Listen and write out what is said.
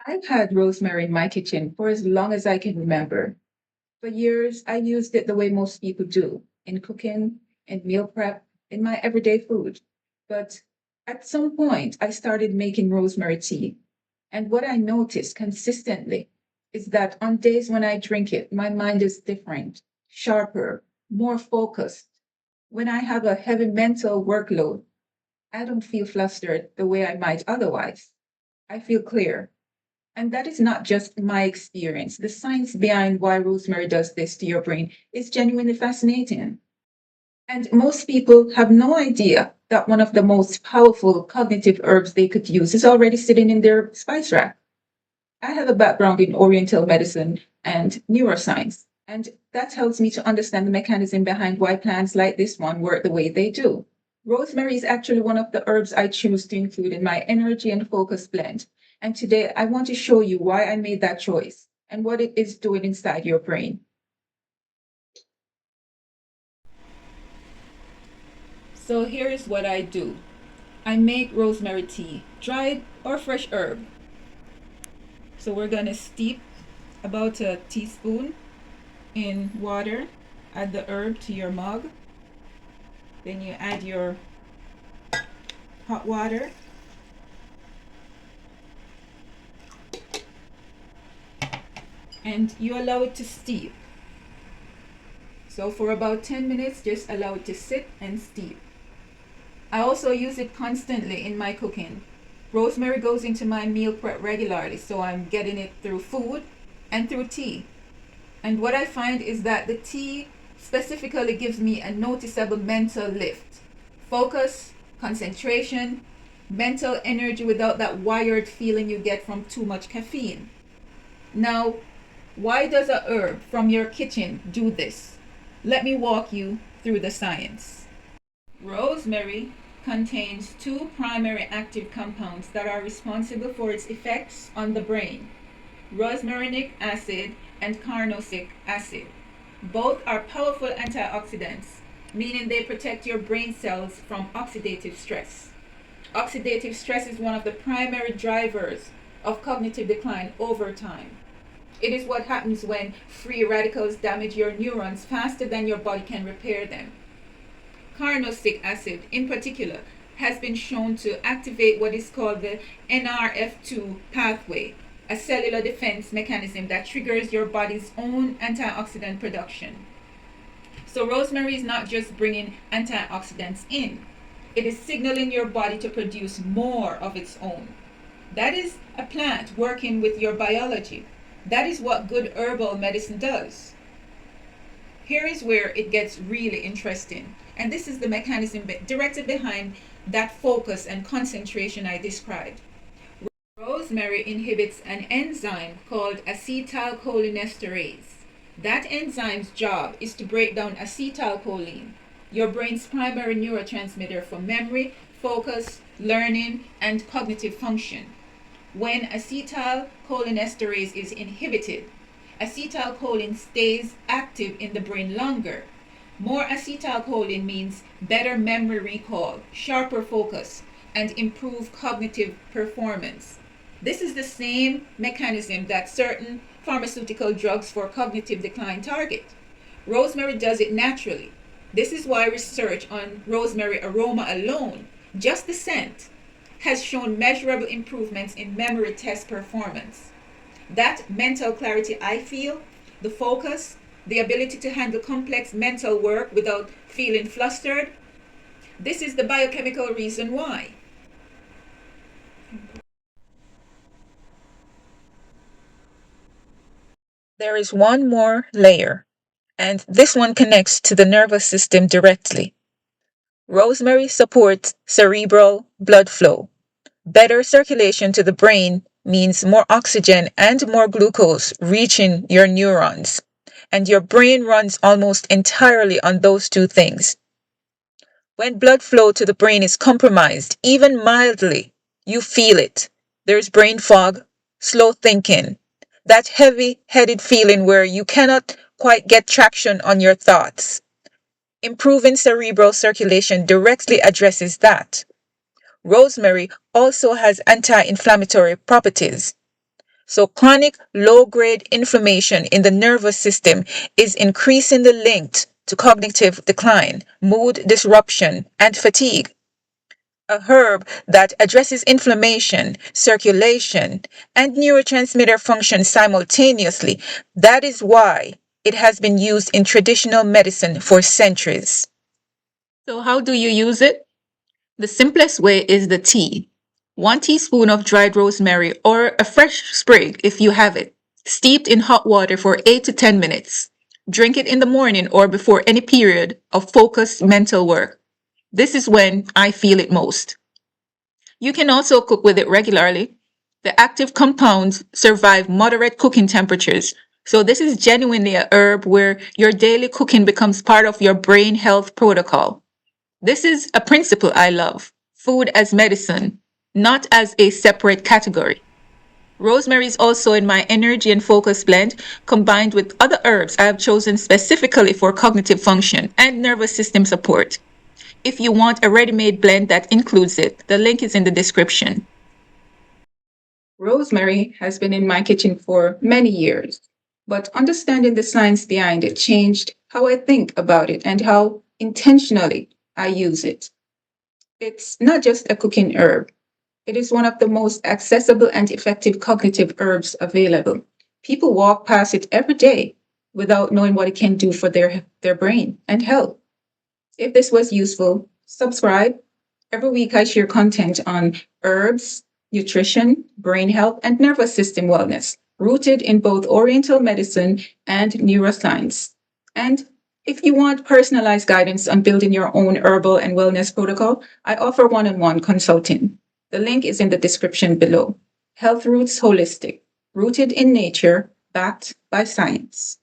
I've had rosemary in my kitchen for as long as I can remember. For years, I used it the way most people do in cooking, in meal prep, in my everyday food. But at some point, I started making rosemary tea. And what I noticed consistently is that on days when I drink it, my mind is different, sharper, more focused. When I have a heavy mental workload, I don't feel flustered the way I might otherwise. I feel clear. And that is not just my experience. The science behind why rosemary does this to your brain is genuinely fascinating. And most people have no idea that one of the most powerful cognitive herbs they could use is already sitting in their spice rack. I have a background in Oriental medicine and neuroscience, and that helps me to understand the mechanism behind why plants like this one work the way they do. Rosemary is actually one of the herbs I choose to include in my energy and focus blend. And today I want to show you why I made that choice and what it is doing inside your brain. So here is what I do. I make rosemary tea, dried or fresh herb. So we're going to steep about a teaspoon in water. Add the herb to your mug. Then you add your hot water. And you allow it to steep. So for about 10 minutes, just allow it to sit and steep. I also use it constantly in my cooking. Rosemary goes into my meal prep regularly, so I'm getting it through food and through tea. And what I find is that the tea specifically gives me a noticeable mental lift, focus, concentration, mental energy without that wired feeling you get from too much caffeine. Now, why does a herb from your kitchen do this? Let me walk you through the science. Rosemary contains two primary active compounds that are responsible for its effects on the brain: rosmarinic acid and carnosic acid. Both are powerful antioxidants, meaning they protect your brain cells from oxidative stress. Oxidative stress is one of the primary drivers of cognitive decline over time. It is what happens when free radicals damage your neurons faster than your body can repair them. Carnosic acid, in particular, has been shown to activate what is called the NRF2 pathway, a cellular defense mechanism that triggers your body's own antioxidant production. So rosemary is not just bringing antioxidants in, it is signaling your body to produce more of its own. That is a plant working with your biology. That is what good herbal medicine does. Here is where it gets really interesting. And this is the mechanism directly behind that focus and concentration I described. Rosemary inhibits an enzyme called acetylcholinesterase. That enzyme's job is to break down acetylcholine, your brain's primary neurotransmitter for memory, focus, learning, and cognitive function. When acetylcholinesterase is inhibited, acetylcholine stays active in the brain longer. More acetylcholine means better memory recall, sharper focus, and improved cognitive performance. This is the same mechanism that certain pharmaceutical drugs for cognitive decline target. Rosemary does it naturally. This is why research on rosemary aroma alone, just the scent, has shown measurable improvements in memory test performance. That mental clarity I feel, the focus, the ability to handle complex mental work without feeling flustered, this is the biochemical reason why. There is one more layer, and this one connects to the nervous system directly. Rosemary supports cerebral blood flow. Better circulation to the brain means more oxygen and more glucose reaching your neurons, and your brain runs almost entirely on those two things. When blood flow to the brain is compromised, even mildly, you feel it. There's brain fog, slow thinking, that heavy-headed feeling where you cannot quite get traction on your thoughts. Improving cerebral circulation directly addresses that. Rosemary also has anti-inflammatory properties. So chronic low-grade inflammation in the nervous system is increasingly linked to cognitive decline, mood disruption, and fatigue. A herb that addresses inflammation, circulation, and neurotransmitter function simultaneously. That is why it has been used in traditional medicine for centuries. So how do you use it? The simplest way is the tea. 1 teaspoon of dried rosemary or a fresh sprig if you have it, steeped in hot water for 8 to 10 minutes. Drink it in the morning or before any period of focused mental work. This is when I feel it most. You can also cook with it regularly. The active compounds survive moderate cooking temperatures. So this is genuinely a herb where your daily cooking becomes part of your brain health protocol. This is a principle I love. Food as medicine, not as a separate category. Rosemary is also in my energy and focus blend, combined with other herbs I have chosen specifically for cognitive function and nervous system support. If you want a ready-made blend that includes it, the link is in the description. Rosemary has been in my kitchen for many years, but understanding the science behind it changed how I think about it and how intentionally I use it. It's not just a cooking herb. It is one of the most accessible and effective cognitive herbs available. People walk past it every day without knowing what it can do for their brain and health. If this was useful, subscribe. Every week I share content on herbs, nutrition, brain health, and nervous system wellness, rooted in both Oriental medicine and neuroscience. And if you want personalized guidance on building your own herbal and wellness protocol, I offer one-on-one consulting. The link is in the description below. Health Roots Holistic, rooted in nature, backed by science.